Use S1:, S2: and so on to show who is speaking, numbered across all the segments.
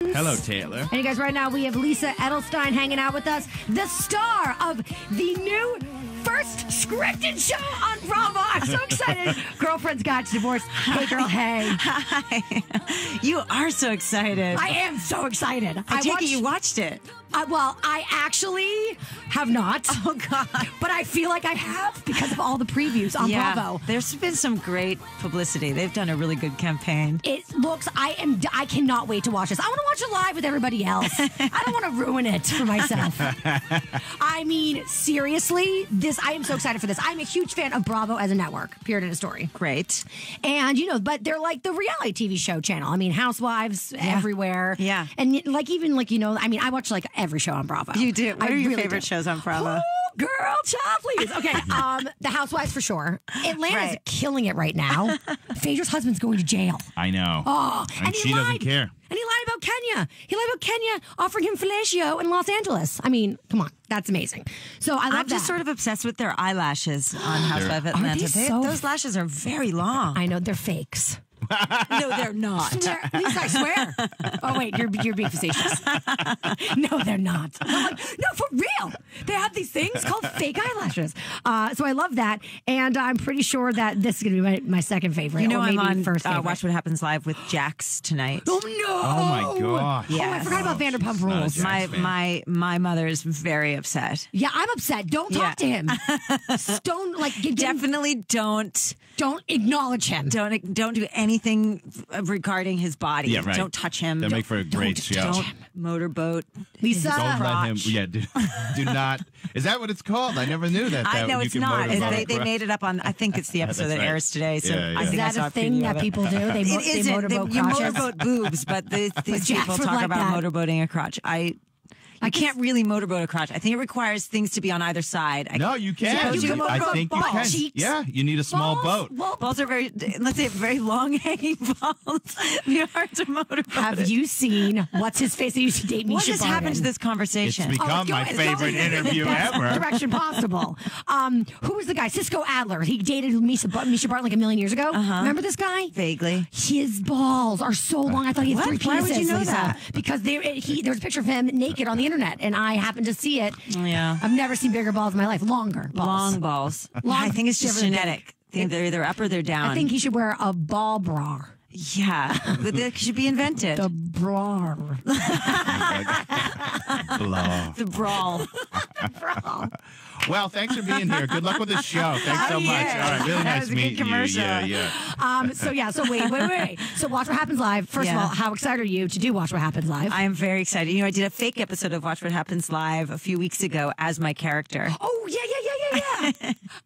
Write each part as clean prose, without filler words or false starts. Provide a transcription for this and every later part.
S1: Hello, Taylor.
S2: And you guys, right now we have Lisa Edelstein hanging out with us, the star of the new first scripted show on Bravo. I'm so excited. Girlfriend's Guide to Divorce. Hey, girl, hey.
S3: Hi. You are so excited.
S2: I am so excited.
S3: I take it you watched it.
S2: Well, I actually have not.
S3: Oh, God.
S2: But I feel like I have because of all the previews on Bravo.
S3: There's been some great publicity. They've done a really good campaign.
S2: It looks, I cannot wait to watch this. I want to watch it live with everybody else. I don't want to ruin it for myself. I mean, seriously, I am so excited for this. I'm a huge fan of Bravo as a network, period, end of story.
S3: Great.
S2: And, but they're like the reality TV show channel. I mean, Housewives everywhere.
S3: Yeah.
S2: And I watch like every show on Bravo.
S3: You do? What are your favorite shows on Bravo?
S2: Oh, girl, child, please. Okay, The Housewives for sure. Atlanta's killing it right now. Phaedra's husband's going to jail.
S1: I know.
S2: Oh,
S1: and she doesn't care.
S2: And he lied about Kenya. He lied about Kenya offering him fellatio in Los Angeles. I mean, come on. That's amazing. So I love
S3: I'm just sort of obsessed with their eyelashes on Housewives of Atlanta. Those lashes are very long.
S2: I know, they're fakes.
S3: No, they're not.
S2: At least I swear. Oh, wait, you're being facetious. No, they're not. No, for real. They have these things called fake eyelashes. So I love that. And I'm pretty sure that this is going to be my second favorite.
S3: You know,
S2: or maybe
S3: I'm on
S2: first favorite.
S3: Watch What Happens Live with Jax tonight.
S2: Oh, no.
S1: Oh, my gosh.
S2: Yes. Oh, I forgot about Vanderpump Rules.
S3: My mother is very upset.
S2: Yeah, I'm upset. Don't talk to him.
S3: Definitely don't
S2: acknowledge him.
S3: Don't do anything regarding his body.
S1: Yeah, right.
S3: Don't touch him.
S1: They'll make for a great show.
S3: Don't motorboat.
S2: Lisa,
S1: don't let him. Yeah, do not. Is that what it's called? I never knew that.
S3: I know it's not. They made it up on. I think it's the episode that airs today. So I think
S2: is that a thing that people do? They motorboat crotches.
S3: You motorboat boobs, but these people talk about motorboating a crotch. I can't really motorboat a crotch. I think it requires things to be on either side.
S1: No, you can.
S3: I think
S1: you can.
S2: Cheeks.
S1: Yeah, you need a small boat.
S3: Balls are very long hanging balls. They're hard to motorboat.
S2: Have you seen what's his face that used to date Misha?
S3: What has happened to this conversation?
S1: It's become my favorite interview ever.
S2: Direction possible. Who was the guy? Cisco Adler. He dated Misha Barton like a million years ago. Remember this guy?
S3: Vaguely.
S2: His balls are so long. I thought he had three penises.
S3: Why would you know that?
S2: Because there was a picture of him naked on the internet, and I happened to see it.
S3: Yeah,
S2: I've never seen bigger balls in my life. Longer balls.
S3: Long balls. I think it's just genetic. I think they're either up or they're down.
S2: I think he should wear a ball bra.
S3: Yeah, that should be invented.
S2: The bra.
S3: The brawl.
S1: Well, thanks for being here. Good luck with the show. Thanks so much. All right, really nice meeting you. Yeah.
S2: So wait. So Watch What Happens Live. First of all, how excited are you to do Watch What Happens Live?
S3: I am very excited. I did a fake episode of Watch What Happens Live a few weeks ago as my character.
S2: Oh, yeah.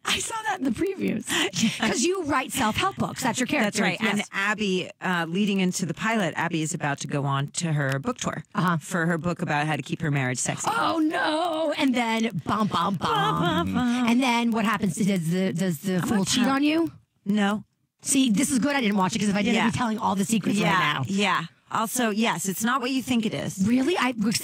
S2: I saw that in the previews. Because you write self-help books. That's your character.
S3: That's right.
S2: Yes.
S3: And Abby, leading into the pilot, Abby is about to go on to her book tour for her book about how to keep her marriage sexy.
S2: Oh, no. And then, bum. And then what happens? Does the fool cheat on you?
S3: No.
S2: See, this is good I didn't watch it, because if I did, I'd be telling all the secrets right now.
S3: Yeah. Also, yes, it's not what you think it is.
S2: Really?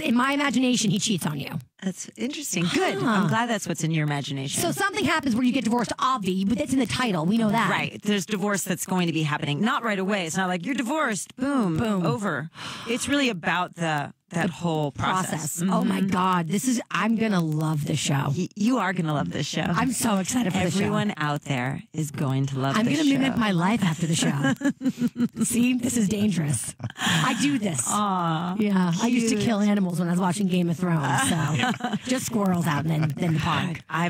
S2: In my imagination, he cheats on you.
S3: That's interesting. Good. I'm glad that's what's in your imagination.
S2: So something happens where you get divorced, obvi, but that's in the title. We know that.
S3: Right. There's divorce that's going to be happening. Not right away. It's not like you're divorced. Boom. Over. It's really about that whole process.
S2: Oh my God. I'm going to love this show.
S3: You are going to love this show.
S2: I'm so excited for this show.
S3: Everyone out there is going to love this show.
S2: I'm going to mimic my life after the show. See, this is dangerous. I do this.
S3: Aww.
S2: Yeah. Cute. I used to kill animals when I was watching Game of Thrones. So just squirrels out in the park.
S3: I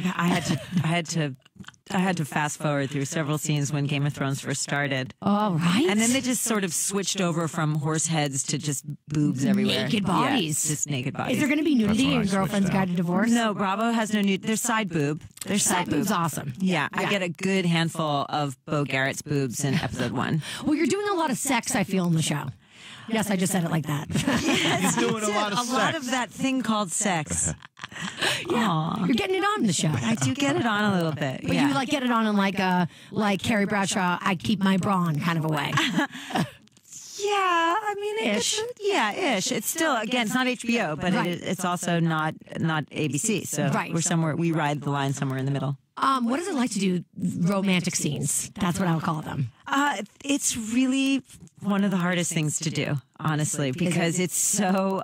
S3: had to fast forward through several scenes when Game of Thrones first started.
S2: Oh, right.
S3: And then they just sort of switched over from horse heads to just boobs everywhere.
S2: Naked bodies.
S3: Yeah, just naked bodies.
S2: Is there going to be nudity in Girlfriend's Guide to Divorce?
S3: No, Bravo has no nudity. There's side boob. There's side boobs.
S2: Awesome.
S3: Yeah, I get a good handful of Bo Garrett's boobs in episode 1.
S2: Well, you're doing a lot of sex, I feel, in the show. Yes, I just said it like that.
S1: You're doing a lot of sex.
S3: A lot of that thing called sex.
S2: Yeah, you're getting it on the show.
S3: I do get it on a little bit.
S2: But you get it on in like Carrie Bradshaw, I keep my bra on kind of a way.
S3: Yeah, I mean, ish. Ish. It's still, again, it's not HBO, but it's also not ABC. So we're somewhere, we ride the line somewhere in the middle.
S2: What does it like to do romantic scenes? That's what I'll call them.
S3: It's really one of the hardest things to do, honestly, because it's so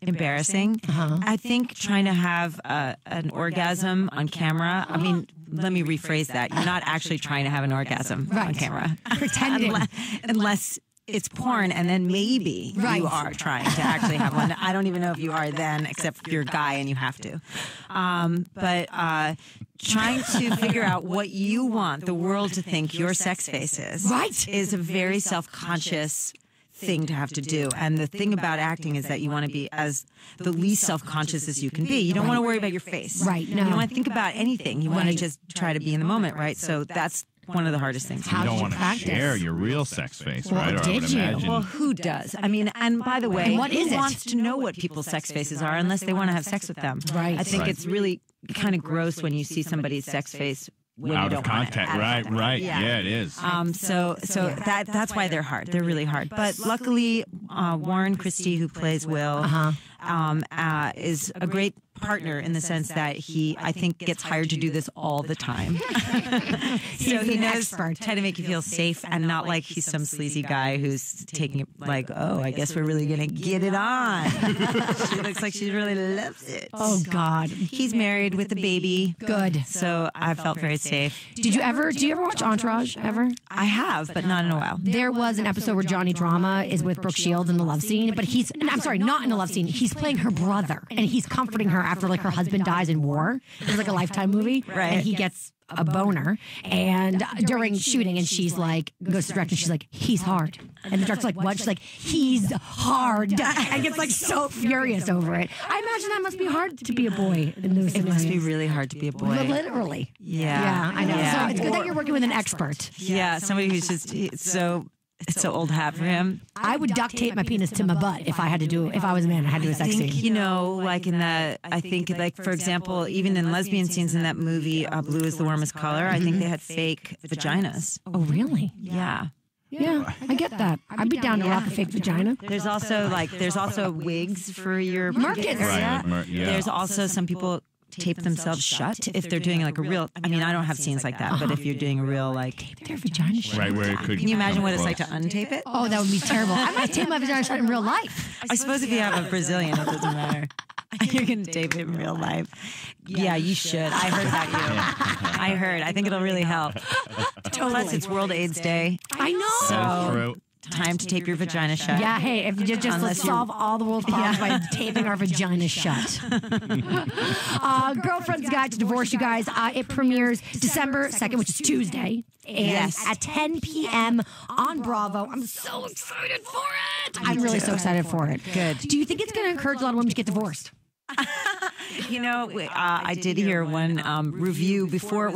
S3: embarrassing. I think trying to have an orgasm on camera, I mean, let me rephrase that. You're not actually trying to have an orgasm on camera.
S2: Pretending.
S3: Unless it's porn, and then maybe you are trying to actually have one. I don't even know if you are then, except you're a guy and you have to. But trying to figure out what you want the world to think your sex face is a very self-conscious thing to have to do. And the thing about acting is that you want to be as the least self-conscious as you can be. You don't want to worry about your face.
S2: Right. No.
S3: You don't want to think about anything. You want to just try to be in the moment, right? So that's one of the hardest things.
S1: You don't want to share your real sex face,
S2: well,
S1: right? Or
S2: did you?
S1: imagine.
S3: Well, who does? I mean, and by the way, who wants to know what people's sex faces are unless they want to have sex with them?
S2: Right.
S3: I think it's really kind of gross when you see somebody's sex face when
S1: out
S3: you
S1: of
S3: don't want it.
S1: context, right? Yeah, it is.
S3: So that's why they're hard. They're really hard. But luckily, Warren Christie, who plays Will, is a great partner in the sense that he, I think, gets hired to do this all the time. So he knows how to make you feel safe and not like he's some sleazy guy who's taking it like, oh, I guess we're really going to get it on. She looks like she really loves it.
S2: Oh, God.
S3: He's married with a baby.
S2: Good.
S3: So I felt very safe.
S2: Do you ever watch Entourage ever?
S3: I have, but not in a while.
S2: There was an episode where Johnny Drama is with Brooke Shields in the love scene, but I'm sorry, not in the love scene. He's playing her brother, and he's comforting her after like her husband dies in war. It was like a Lifetime movie,
S3: right?
S2: And he gets a boner, and during shooting, and she's like, goes to the director, and she's like, he's hard, and the director's like, what? She's like, he's hard, and gets like so furious over it. I imagine that must be hard to be a boy in those
S3: It must be really hard to be a boy.
S2: Literally.
S3: Yeah,
S2: I know.
S3: Yeah.
S2: So it's good that you're working with an expert.
S3: Yeah, somebody who's just it's so old hat for him.
S2: I would duct tape my penis to my butt if I was a man. I had to do a sex scene.
S3: You know, like in that, I think, like, for example, even in lesbian scenes in that movie, Blue is the Warmest Color, I think they had fake vaginas.
S2: Oh, really?
S3: Yeah.
S2: Yeah, I get that. I'd be down to rock a fake vagina.
S3: There's also wigs for your
S2: market area.
S1: Right, yeah.
S3: There's also some people tape themselves shut if they're doing like a real, I mean, I don't have scenes like that, but if you're doing a real like
S2: tape their vagina shut.
S1: Right, where it could.
S3: Can you imagine what it's like to untape it?
S2: Oh, that would be terrible. I might tape my vagina shut in real life.
S3: I suppose if you have a Brazilian, it doesn't matter. You're going to tape it in real life. Yeah, you should. I heard that, I heard. I think it'll really help. Plus, it's World AIDS Day.
S2: I know.
S1: That's true.
S3: Time to tape your vagina shut.
S2: Yeah, hey, if you just let's solve all the world's problems by taping our vagina shut. Girlfriend's Guide to Divorce, you guys. It premieres December 2nd, which is Tuesday. And at 10 p.m. on Bravo. I'm so excited for it. I'm really so excited for it.
S3: Good.
S2: Do you think it's going to encourage a lot of women to get divorced?
S3: You know, I did hear one review before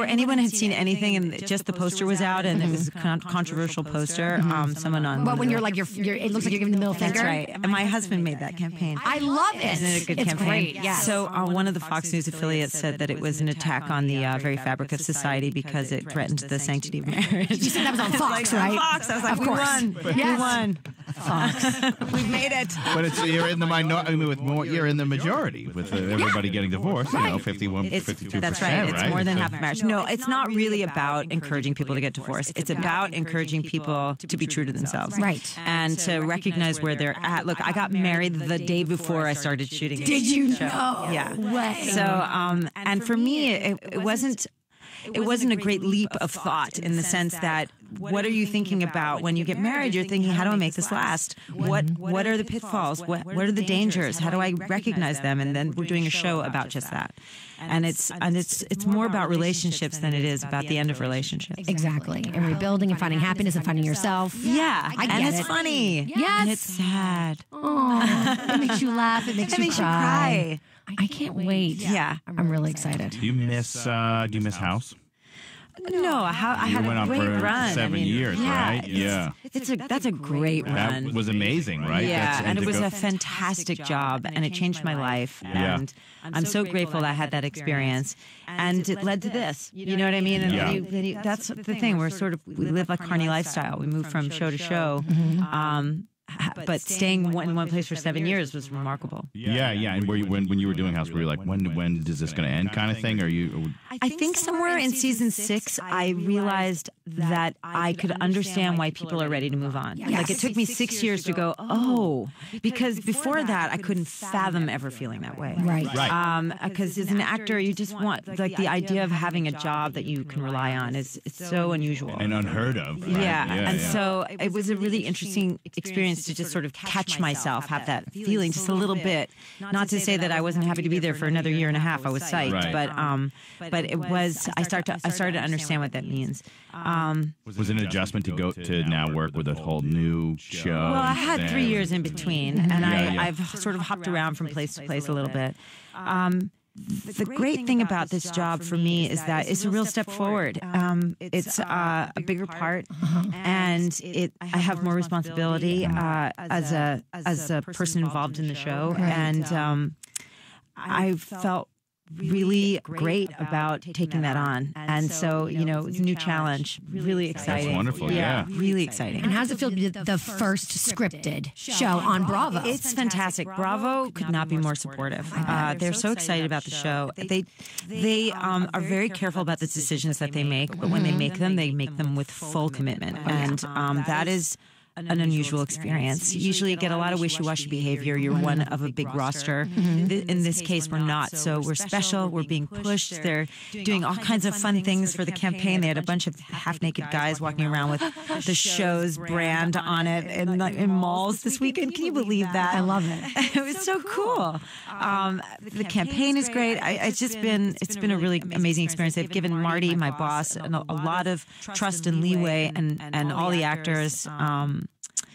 S3: anyone had seen anything, and just the poster was out, and it was a controversial poster. Someone on.
S2: But when you're like, it looks like you're giving the middle finger.
S3: That's right. And my husband made that campaign.
S2: I love it.
S3: Isn't it a good
S2: it's
S3: campaign?
S2: Great. Yeah.
S3: So one of the Fox News affiliates said that it was an attack on the very fabric of society because it threatened the sanctity of marriage.
S2: You said that was on Fox, right?
S3: Fox. I was like,
S2: of course.
S3: We won.
S2: Yes.
S3: We won.
S2: Fox.
S3: We've made it.
S1: But you're in the minority. I mean, with more, you're in the majority with everybody getting divorced. You know, 52%.
S3: That's right. It's more than half a marriage. No, it's not really about encouraging people to get divorced. It's about encouraging people to be true to themselves,
S2: right?
S3: And to recognize where they're at. Look, I got married the day before I started shooting.
S2: Did you know?
S3: Yeah.
S2: Way.
S3: So, and for me, it wasn't a great leap of thought in the sense that what are you thinking about when you get married? You're thinking, how do I make this last? What are the pitfalls? What are the dangers? How do I recognize them? And then we're doing a show about just that. And it's more about relationships than it is about the end of relationships.
S2: Exactly. And rebuilding and finding happiness and finding yourself.
S3: Yeah.
S2: I get
S3: and it's
S2: it.
S3: funny.
S2: Yes.
S3: And it's sad.
S2: Oh, it makes you laugh. It makes you cry. I can't wait.
S3: Yeah.
S2: I'm really excited.
S1: Do you miss House?
S3: No, I had a great run.
S1: 7 years, right? Yeah.
S3: That's a great run.
S1: That was amazing, right?
S3: Yeah, and it was a fantastic job, and it changed my life. And I'm so grateful that I had that experience, and it led to this. You know what I mean? And that's the thing. We live a carny lifestyle. We move from show to show. But staying in one place for 7 years was remarkable.
S1: Yeah. And when you were doing House, were you like, when is this going to end, kind of thing? Or you?
S3: I think somewhere in season 6, I realized that I could understand why people are ready to move on. Like it took me 6 years to go, because before that I couldn't fathom ever feeling that way.
S2: Right.
S3: Because as an actor, you just want like the idea of having a job that you can rely on it's so unusual
S1: and unheard of. Right?
S3: And so it was a really interesting experience to just sort of catch myself, have that feeling just a little bit. Not to say that I wasn't happy to be there for another year and a half. I was psyched, but it was. I started to understand what that means.
S1: Was it an adjustment to go to now work with a whole new show?
S3: Well, I had 3 years in between, and I've sort of hopped around from place to place a little bit. The great thing about this job for me is that it's a real step forward. It's a bigger part, and I have more responsibility as a person involved in the show, and I felt really great about taking that on. And so, it's a new challenge, really exciting.
S1: That's wonderful, yeah.
S3: Really exciting.
S2: And how does it feel to be the first scripted show on Bravo?
S3: It's fantastic. Bravo could not be more supportive. They're so excited about the show. They are very careful about the decisions that they make, but when they make them with full commitment. And that is an unusual experience. Usually you get a lot of wishy-washy behavior. You're one of a big roster. In this case, we're not. So we're special. We're being pushed. They're doing all kinds of fun things for the campaign. They had a bunch of half-naked guys walking around with the show's brand on it in malls this weekend. Can you believe that?
S2: I love it.
S3: It was so cool. The campaign is great. It's been a really amazing experience. They've given Marty, my boss, a lot of trust and leeway, and all the actors.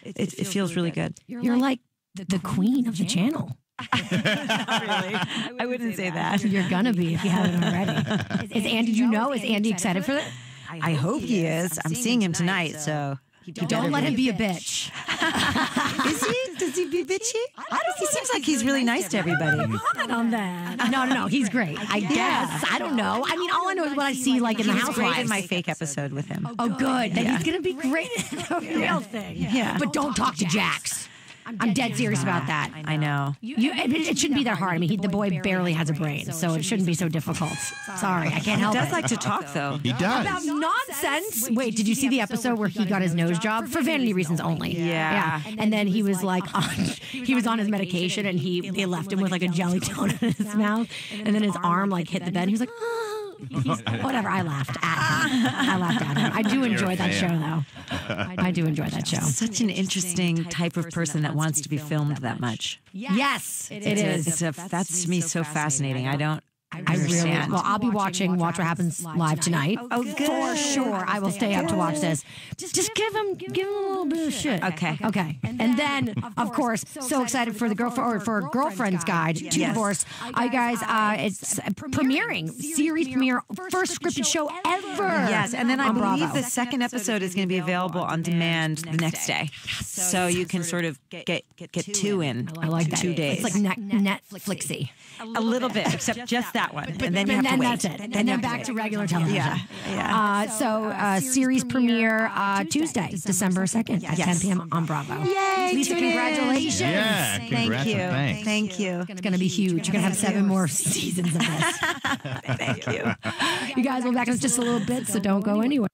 S3: It feels really good.
S2: You're like the queen of the channel.
S3: Not really. I wouldn't say that.
S2: You're gonna be if you haven't already. Is Andy excited for that?
S3: I hope he is. I'm seeing him tonight, so
S2: don't let him be a bitch.
S3: Is he? Does he be bitchy? He seems like he's really nice to everybody.
S2: Comment on that. No, he's great. I guess. I don't know. I mean, all I know is what I see like in the Housewives.
S3: He was great in my fake episode with him.
S2: Oh, good. Then he's gonna be great in the real thing.
S3: Yeah.
S2: But don't talk to Jax. I'm dead serious about that.
S3: I know.
S2: It shouldn't be that hard. I mean, the boy barely has a brain, so it shouldn't be so difficult. Sorry, I can't help it.
S3: He does like to talk, though.
S1: He does.
S2: About nonsense. Wait, did you see the episode where he got his nose job? For vanity reasons only.
S3: Yeah.
S2: And then he was like, he was on his medication, and they left him with like a jelly donut in his mouth, and then his arm like hit the bed. And he was like, whatever. I laughed at him. I do enjoy that show, though. I do enjoy that show.
S3: Such an interesting type of person that wants to be filmed that much.
S2: Yes, it is.
S3: That's to me so fascinating. I don't understand.
S2: Well, I'll be watching Watch What Happens live tonight.
S3: Oh, good.
S2: For sure. I will stay up to watch this. Just give him a little bit of shit.
S3: Okay.
S2: And then, of course, so excited for the Girlfriend's Guide to Divorce. You guys, it's premiering, series premiere, first scripted show ever.
S3: Yes, and then I believe
S2: Bravo.
S3: the second episode is going to be available on demand the next day. So you can sort of get two in.
S2: I like that.
S3: 2 days.
S2: It's like Netflixy.
S3: A little bit, except just that one. And then you have to wait.
S2: That's it. And then back to regular television.
S3: Yeah.
S2: So series premiere Tuesday, December 2nd at 10 p.m. on Bravo.
S3: Yay!
S2: Lisa, congratulations.
S1: Yeah, congrats and thanks.
S3: Thank you.
S2: It's going to be huge. You're going to have 7 more seasons of this.
S3: Thank you.
S2: You guys will be back in just a little bit, so don't go anywhere.